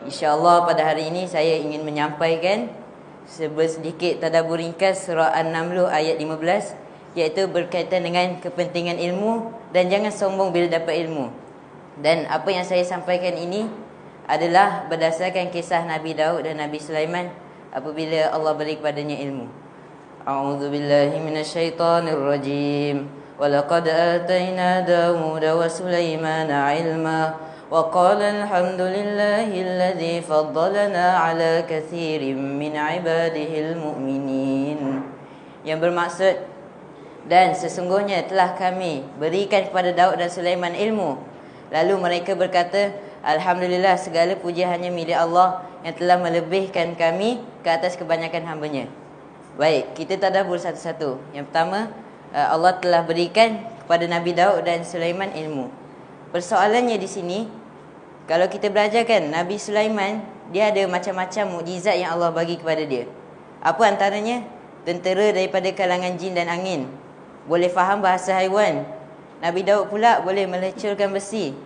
InsyaAllah pada hari ini saya ingin menyampaikan sedikit tadabbur ringkas surah An-Naml ayat 15, iaitu berkaitan dengan kepentingan ilmu dan jangan sombong bila dapat ilmu. Dan apa yang saya sampaikan ini adalah berdasarkan kisah Nabi Daud dan Nabi Sulaiman apabila Allah beri kepadanya ilmu. A'udzubillahi minasyaitonirrajim. Walaqad atayna Dauda wa Sulaimana ilma wa qala alhamdulillahilladzi faddalana ala katsirin min ibadihil mu'minin. Yang bermaksud, dan sesungguhnya telah kami berikan kepada Daud dan Sulaiman ilmu. Lalu mereka berkata, alhamdulillah, segala puji hanya milik Allah yang telah melebihkan kami ke atas kebanyakan hamba-Nya. Baik, kita tadabbur satu-satu. Yang pertama, Allah telah berikan kepada Nabi Daud dan Sulaiman ilmu. Persoalannya di sini, kalau kita belajar kan, Nabi Sulaiman dia ada macam-macam mukjizat yang Allah bagi kepada dia. Apa antaranya? Tentera daripada kalangan jin dan angin, boleh faham bahasa haiwan. Nabi Daud pula boleh melecurkan besi.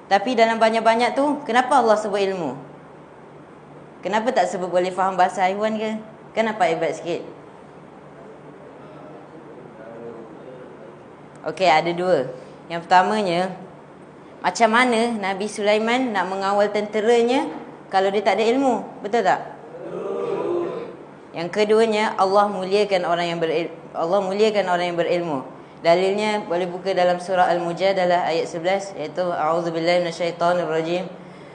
Tapi dalam banyak-banyak tu, kenapa Allah sebut ilmu? Kenapa tak sebut boleh faham bahasa haiwan ke? Kan nampak hebat sikit. Okey, ada dua. Yang pertamanya, macam mana Nabi Sulaiman nak mengawal tenteranya kalau dia tak ada ilmu? Betul tak? Yang keduanya, Allah muliakan orang yang berilmu. Dalilnya boleh buka dalam surah Al-Mujadalah ayat 11, iaitu a'udzubillahi minasyaitonirrajim.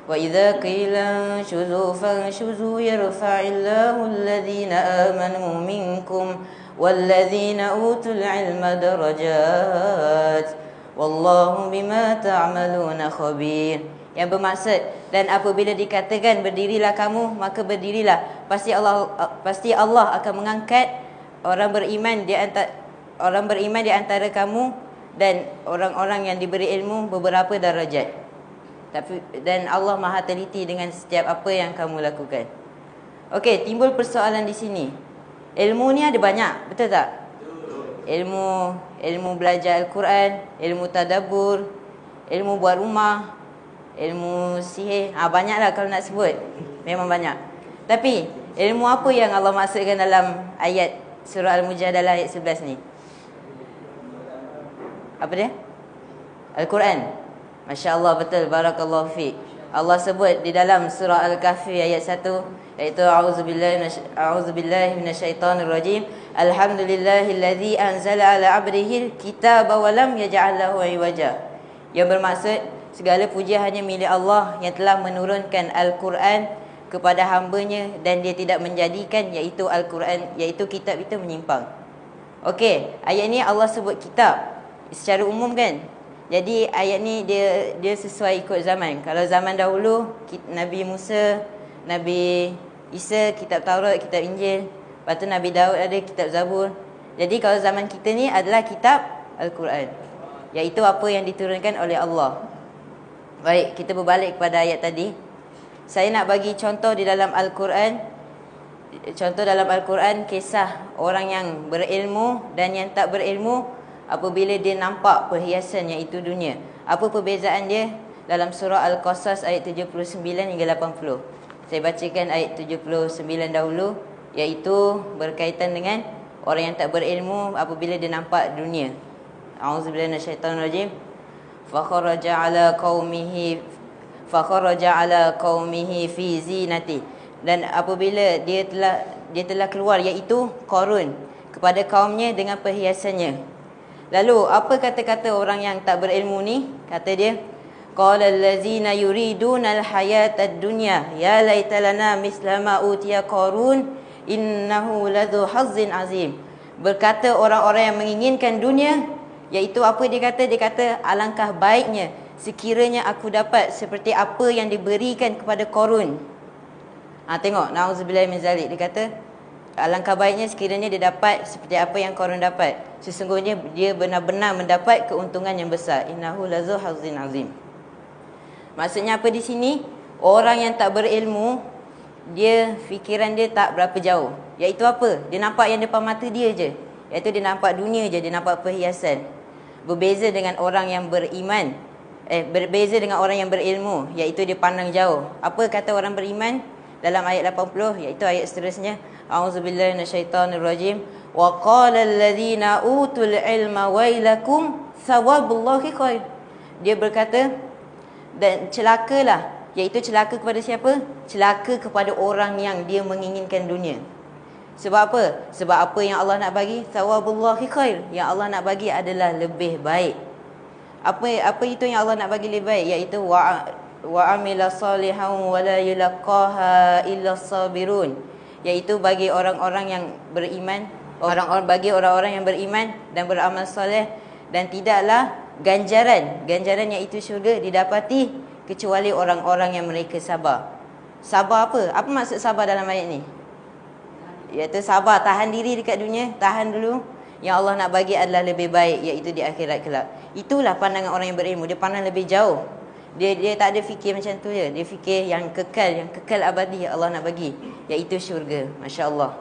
Wa idza qila shuzu fanshuzu yarfa'illahu alladhina amanu minkum walladzina utul ilma darajat wallahu bima ta'maluna khabir. Yang bermaksud, dan apabila dikatakan berdirilah kamu, maka berdirilah. Pasti Allah akan mengangkat orang beriman di antara kamu dan orang-orang yang diberi ilmu beberapa darajat. Dan Allah Maha teliti dengan setiap apa yang kamu lakukan. Okey, timbul persoalan di sini. Ilmu ni ada banyak, betul tak? Ilmu belajar Al-Quran, ilmu tadabbur, ilmu buat rumah, ilmu sihir. Banyaklah kalau nak sebut. Memang banyak. Tapi ilmu apa yang Allah maksudkan dalam ayat surah Al-Mujadalah ayat 11 ni? Apa dia? Al-Quran. Masya Allah, betul. Barakallahu fiqh. Allah sebut di dalam surah Al-Kahfi ayat 1, iaitu a'udzubillahi minasyaitonirrajim. Alhamdulillahilladzi anzala ala 'abdihi al-kitaba wa lam yaj'al lahu 'iwaja. Yang bermaksud, segala puji hanya milik Allah yang telah menurunkan Al-Quran kepada hamba-Nya dan dia tidak menjadikan iaitu Al-Quran, iaitu kitab itu menyimpang. Okey, ayat ni Allah sebut kitab secara umum kan. Jadi ayat ni dia sesuai ikut zaman. Kalau zaman dahulu, Nabi Musa, Nabi Isa, kitab Taurat, kitab Injil. Lepas tu Nabi Daud ada kitab Zabur. Jadi kalau zaman kita ni adalah kitab Al-Quran, iaitu apa yang diturunkan oleh Allah. Baik, kita berbalik kepada ayat tadi. Saya nak bagi contoh di dalam Al-Quran. Contoh dalam Al-Quran, kisah orang yang berilmu dan yang tak berilmu apabila dia nampak perhiasan iaitu dunia. Apa perbezaan dia? Dalam surah Al-Qasas ayat 79 hingga 80. Saya bacakan ayat 79 dahulu, iaitu berkaitan dengan orang yang tak berilmu apabila dia nampak dunia. A'udzubillahi minasyaitonirrajim. Fakharaja ala qaumihi fi zinati. Dan apabila dia telah keluar, iaitu Qarun, kepada kaumnya dengan perhiasannya. Lalu apa kata-kata orang yang tak berilmu ni? Kata dia, qala allazina yuriduna alhayata ad-dunya ya laita lana misla ma utiya Qarun innahu ladzu hazzin azim. Berkata orang-orang yang menginginkan dunia, iaitu apa dia kata? Dia kata, alangkah baiknya sekiranya aku dapat seperti apa yang diberikan kepada Qarun. Tengok, na'udzubillahi min zalik. Dia kata, alangkah baiknya sekiranya dia dapat seperti apa yang Qarun dapat. Sesungguhnya dia benar-benar mendapat keuntungan yang besar. Innahu lazu hazzin azim. Maksudnya apa di sini? Orang yang tak berilmu, fikiran dia tak berapa jauh. Iaitu apa? Dia nampak yang depan mata dia je. Iaitu dia nampak dunia je, dia nampak perhiasan. Berbeza dengan orang yang beriman. berbeza dengan orang yang berilmu, iaitu dia pandang jauh. Apa kata orang beriman dalam ayat 80, iaitu ayat seterusnya, a'udzubillahi minasyaitonirrajim, wa qala alladhina utul ilma wailakum thawabullahi khair. Dia berkata, dan celakalah, iaitu celaka kepada siapa? Celaka kepada orang yang dia menginginkan dunia. Sebab apa? Sebab apa yang Allah nak bagi? Thawabullahi khair. Yang Allah nak bagi adalah lebih baik. Apa itu yang Allah nak bagi lebih baik? Iaitu wa amila salihan wa la yulaqaha illa sabirun. Iaitu bagi orang-orang yang beriman, bagi orang-orang yang beriman dan beramal soleh, dan tidaklah ganjaran iaitu syurga didapati kecuali orang-orang yang mereka sabar. Sabar apa? Apa maksud sabar dalam ayat ni? Iaitu sabar, tahan diri dekat dunia, tahan dulu. Yang Allah nak bagi adalah lebih baik, iaitu di akhirat kelak. Itulah pandangan orang yang berilmu. Dia pandang lebih jauh. Dia tak ada fikir macam tu je. Dia fikir yang kekal abadi yang Allah nak bagi, iaitu syurga. Masya Allah.